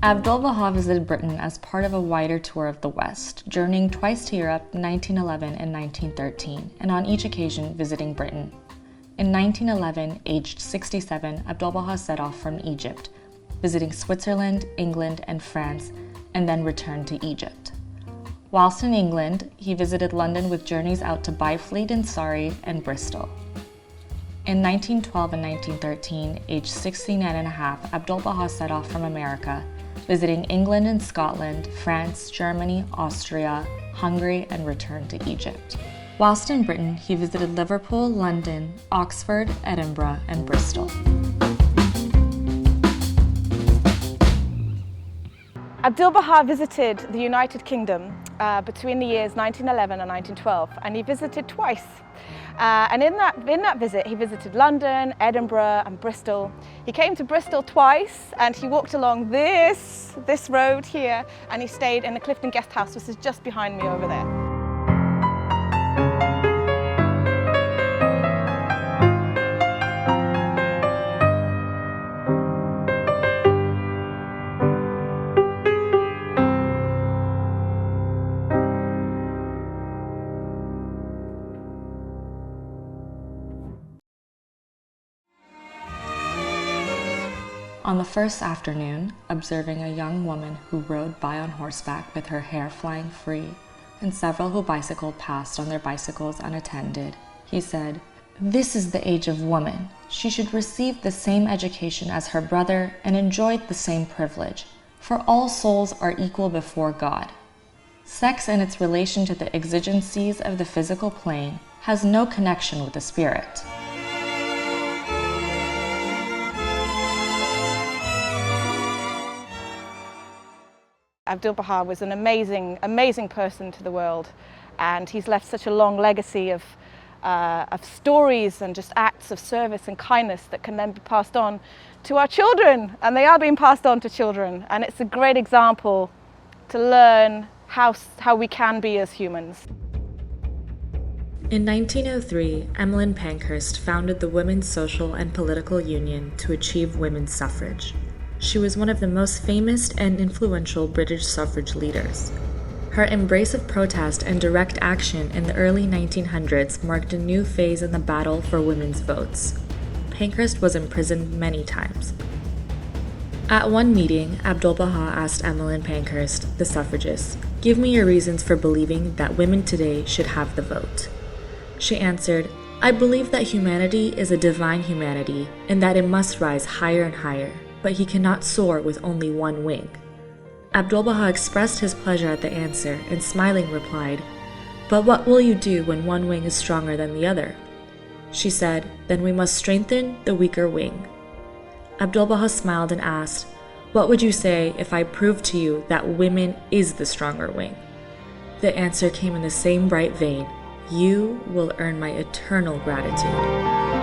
Abdu'l-Baha visited Britain as part of a wider tour of the West, journeying twice to Europe in 1911 and 1913, and on each occasion visiting Britain. In 1911, aged 67, Abdu'l-Baha set off from Egypt, visiting Switzerland, England, and France, and then returned to Egypt. Whilst in England, he visited London with journeys out to Byfleet in Surrey and Bristol. In 1912 and 1913, aged 69 and a half, Abdu'l-Baha set off from America, visiting England and Scotland, France, Germany, Austria, Hungary, and returned to Egypt. Whilst in Britain, he visited Liverpool, London, Oxford, Edinburgh, and Bristol. Abdu'l-Baha visited the United Kingdom between the years 1911 and 1912, and he visited twice. And in that visit, he visited London, Edinburgh, and Bristol. He came to Bristol twice, and he walked along this road here, and he stayed in the Clifton Guest House, which is just behind me over there. On the first afternoon, observing a young woman who rode by on horseback with her hair flying free, and several who bicycled past on their bicycles unattended, he said, "This is the age of woman. She should receive the same education as her brother and enjoy the same privilege, for all souls are equal before God. Sex and its relation to the exigencies of the physical plane has no connection with the spirit." Abdu'l-Baha was an amazing person to the world, and he's left such a long legacy of stories and just acts of service and kindness that can then be passed on to our children, and they are being passed on to children, and it's a great example to learn how we can be as humans. In 1903, Emmeline Pankhurst founded the Women's Social and Political Union to achieve women's suffrage. She was one of the most famous and influential British suffrage leaders. Her embrace of protest and direct action in the early 1900s marked a new phase in the battle for women's votes. Pankhurst was imprisoned many times. At one meeting, Abdu'l-Baha asked Emmeline Pankhurst, the suffragist, "Give me your reasons for believing that women today should have the vote." She answered, "I believe that humanity is a divine humanity and that it must rise higher and higher, but he cannot soar with only one wing." Abdu'l-Baha expressed his pleasure at the answer and smiling replied, "But what will you do when one wing is stronger than the other?" She said, "Then we must strengthen the weaker wing." Abdu'l-Baha smiled and asked, "What would you say if I proved to you that women is the stronger wing?" The answer came in the same bright vein, "You will earn my eternal gratitude."